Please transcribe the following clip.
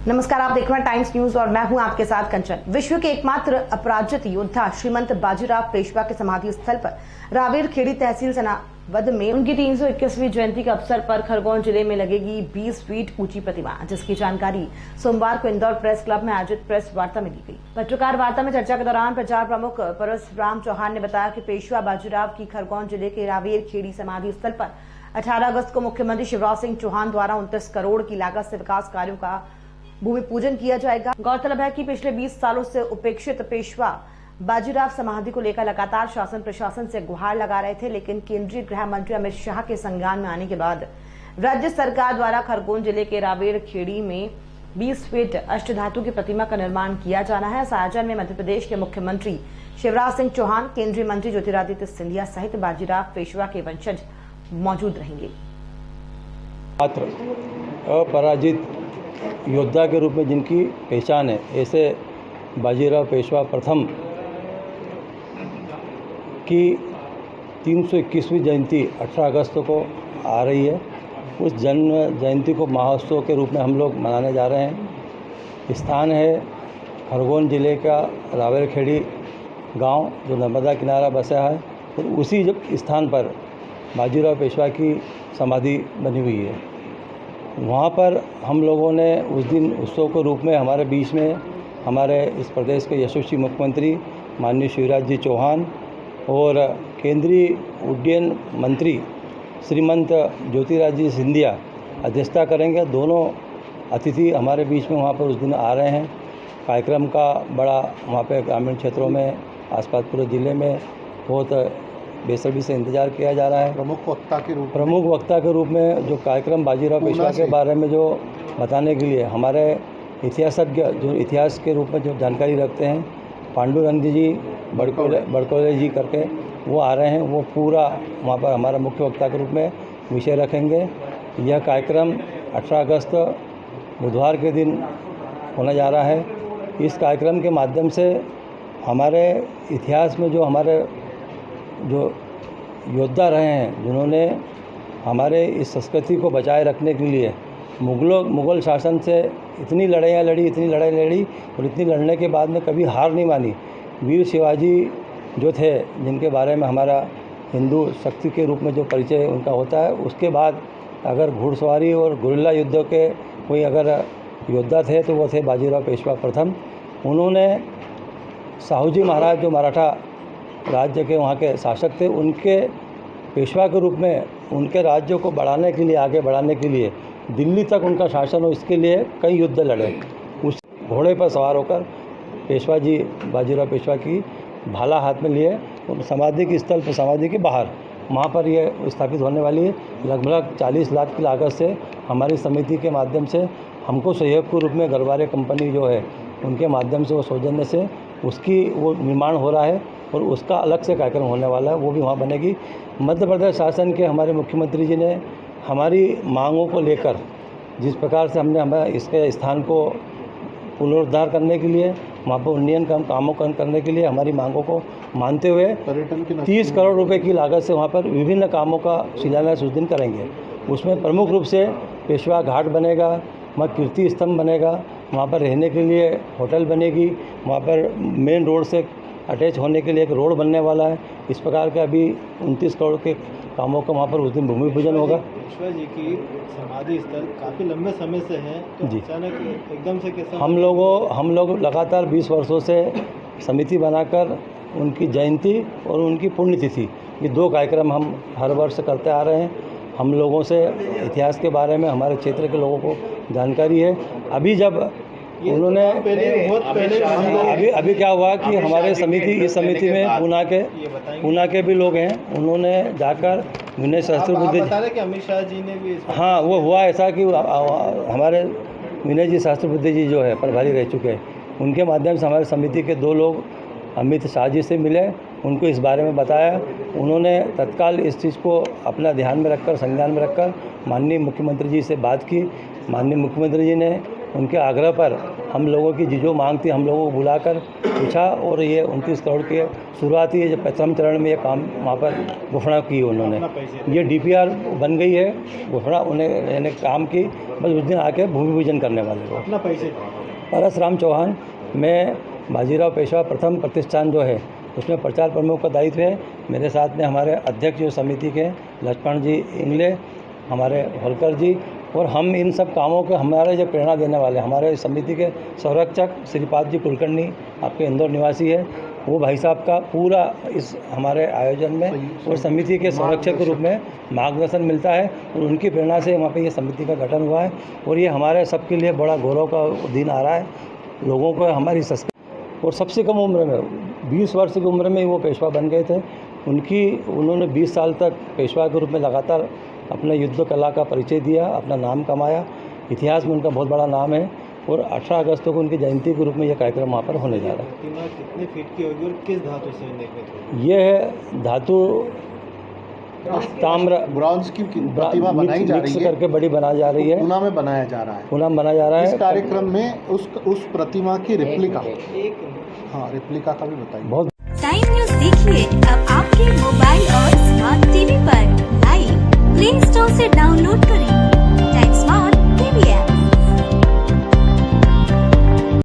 नमस्कार, आप देख रहे हैं टाइम्स न्यूज और मैं हूं आपके साथ कंचन। विश्व के एकमात्र अपराजित योद्धा श्रीमंत बाजीराव पेशवा के समाधि स्थल पर रावेर खेड़ी तहसील सनावद में उनकी 321वीं जयंती के अवसर पर खरगोन जिले में लगेगी 20 फीट ऊंची प्रतिमा, जिसकी जानकारी सोमवार को इंदौर प्रेस क्लब में आयोजित प्रेस वार्ता में दी गई। पत्रकार वार्ता में चर्चा के दौरान प्रचार प्रमुख परशुराम चौहान ने बताया कि पेशवा बाजीराव की खरगोन जिले के रावेर खेड़ी समाधि स्थल पर 18 अगस्त को मुख्यमंत्री शिवराज सिंह चौहान द्वारा 29 करोड़ की लागत से विकास कार्यों का भूमि पूजन किया जाएगा। गौरतलब है कि पिछले 20 सालों से उपेक्षित पेशवा बाजीराव समाधि को लेकर लगातार शासन प्रशासन से गुहार लगा रहे थे, लेकिन केंद्रीय गृह मंत्री अमित शाह के संज्ञान में आने के बाद राज्य सरकार द्वारा खरगोन जिले के रावेर खेड़ी में 20 फीट अष्टधातु की प्रतिमा का निर्माण किया जाना है। इस आयोजन में मध्य प्रदेश के मुख्यमंत्री शिवराज सिंह चौहान, केंद्रीय मंत्री ज्योतिरादित्य सिंधिया सहित बाजीराव पेशवा के वंशज मौजूद रहेंगे। अपराजित योद्धा के रूप में जिनकी पहचान है, ऐसे बाजीराव पेशवा प्रथम की 321वीं जयंती 18 अगस्त को आ रही है। उस जन्म जयंती को महोत्सव के रूप में हम लोग मनाने जा रहे हैं। स्थान है खरगोन जिले का रावेर खेड़ी गांव, जो नर्मदा किनारा बसा है, और उसी स्थान पर बाजीराव पेशवा की समाधि बनी हुई है। वहाँ पर हम लोगों ने उस दिन उत्सव के रूप में हमारे बीच में हमारे इस प्रदेश के यशस्वी मुख्यमंत्री माननीय शिवराज जी चौहान और केंद्रीय उड्डयन मंत्री श्रीमंत ज्योतिरादित्य सिंधिया अध्यक्षता करेंगे। दोनों अतिथि हमारे बीच में वहाँ पर उस दिन आ रहे हैं। कार्यक्रम का बड़ा वहाँ पे ग्रामीण क्षेत्रों में, आसपास पूरे ज़िले में बहुत बेसब्री से इंतजार किया जा रहा है। प्रमुख वक्ता के रूप में जो कार्यक्रम बाजीराव पेशवा के बारे में जो बताने के लिए हमारे इतिहासज्ञ जो इतिहास के रूप में जो जानकारी रखते हैं, पांडुरंग जी बड़कोले जी करके वो आ रहे हैं। वो पूरा वहाँ पर हमारा मुख्य वक्ता के रूप में विषय रखेंगे। यह कार्यक्रम 18 अगस्त बुधवार के दिन होने जा रहा है। इस कार्यक्रम के माध्यम से हमारे इतिहास में जो हमारे जो योद्धा रहे हैं, जिन्होंने हमारे इस संस्कृति को बचाए रखने के लिए मुग़ल शासन से इतनी लड़ाई लड़ी और इतनी लड़ने के बाद में कभी हार नहीं मानी। वीर शिवाजी जो थे, जिनके बारे में हमारा हिंदू शक्ति के रूप में जो परिचय उनका होता है, उसके बाद अगर घुड़सवारी और गुरिल्ला युद्धों के कोई अगर योद्धा थे तो वो थे बाजीराव पेशवा प्रथम। उन्होंने साहूजी महाराज जो मराठा राज्य के वहाँ के शासक थे, उनके पेशवा के रूप में उनके राज्य को बढ़ाने के लिए, आगे बढ़ाने के लिए दिल्ली तक उनका शासन हो, इसके लिए कई युद्ध लड़े। उस घोड़े पर सवार होकर पेशवा जी बाजीराव पेशवा की भाला हाथ में लिए और समाधि के स्थल पर, समाधि के बाहर वहाँ पर ये स्थापित होने वाली है। लगभग 40 लाख की लागत से हमारी समिति के माध्यम से हमको सहयोग के रूप में गरवारे कंपनी जो है, उनके माध्यम से वो सौजन्य से उसकी वो निर्माण हो रहा है और उसका अलग से कार्यक्रम होने वाला है, वो भी वहाँ बनेगी। मध्य प्रदेश शासन के हमारे मुख्यमंत्री जी ने हमारी मांगों को लेकर, जिस प्रकार से हमने हमारे इसके स्थान को पुनरुद्धार करने के लिए, वहाँ पर उन्नयन कामों करने के लिए हमारी मांगों को मानते हुए 30 करोड़ रुपए की लागत से वहाँ पर विभिन्न कामों का शिलान्यास उस दिन करेंगे। उसमें प्रमुख रूप से पेशवा घाट बनेगा, वहाँ कीर्ति स्तंभ बनेगा, वहाँ पर रहने के लिए होटल बनेगी, वहाँ पर मेन रोड से अटैच होने के लिए एक रोड बनने वाला है। इस प्रकार के अभी 29 करोड़ के कामों का वहाँ पर उस दिन भूमि पूजन होगा। पेशवा जी की समाधि स्थल काफ़ी लंबे समय से है, तो जी अचानक एकदम से कैसा? हम लोग लगातार 20 वर्षों से समिति बनाकर उनकी जयंती और उनकी पुण्यतिथि, ये 2 कार्यक्रम हम हर वर्ष करते आ रहे हैं। हम लोगों से इतिहास के बारे में हमारे क्षेत्र के लोगों को जानकारी है। अभी जब उन्होंने अभी क्या हुआ कि हमारे इस समिति में पूना के भी लोग हैं। उन्होंने जाकर विनय सहस्त्रबुद्धे कि अमित शाह जी ने भी, हाँ, वो हुआ ऐसा कि हमारे विनय जी सहस्त्रबुद्धे जी जो है प्रभारी रह चुके हैं, उनके माध्यम से हमारे समिति के 2 लोग अमित शाह जी से मिले, उनको इस बारे में बताया। उन्होंने तत्काल इस चीज़ को अपना ध्यान में रखकर, संज्ञान में रखकर माननीय मुख्यमंत्री जी से बात की। माननीय मुख्यमंत्री जी ने उनके आग्रह पर हम लोगों की जो मांग थी हम लोगों को बुलाकर पूछा और ये 29 करोड़ की शुरुआती है जब प्रथम चरण में ये काम वहाँ पर घोषणा की उन्होंने। ये DPR बन गई है, घोषणा उन्हें काम की, बस उस दिन आके भूमि पूजन करने वाले को। अपना पैसे परसराम चौहान, मैं बाजीराव पेशवा प्रथम प्रतिष्ठान जो है उसमें प्रचार प्रमुख का दायित्व है। मेरे साथ में हमारे अध्यक्ष जो समिति के लक्ष्मण जी इंगले, हमारे होलकर जी, और हम इन सब कामों के हमारे जो प्रेरणा देने वाले हमारे समिति के संरक्षक श्रीपाद जी कुलकर्णी आपके इंदौर निवासी है, वो भाई साहब का पूरा इस हमारे आयोजन में और समिति के संरक्षक के रूप में मार्गदर्शन मिलता है और उनकी प्रेरणा से वहाँ पे ये समिति का गठन हुआ है और ये हमारे सबके लिए बड़ा गौरव का दिन आ रहा है। लोगों को हमारी और सबसे कम उम्र में 20 वर्ष की उम्र में वो पेशवा बन गए थे। उन्होंने 20 साल तक पेशवा के रूप में लगातार अपने युद्ध कला का परिचय दिया, अपना नाम कमाया, इतिहास में उनका बहुत बड़ा नाम है और 18 अगस्त को उनकी जयंती के रूप में यह कार्यक्रम वहाँ पर होने जा रहा है। प्रतिमा कितने फीट की होगी और किस धातु से निर्मित होगी? ये है धातु ताम्र ब्रॉन्ज की प्रतिमा बनाई जा रही है, करके बड़ी बनाई जा रही है, पूना में बनाया जा रहा है। पूना में बनाया जा रहा है। इस कार्यक्रम में उस प्रतिमा की रेप्लिका, हाँ रेप्लिका का भी बताइए। बहुत टाइम न्यूज़ देखिए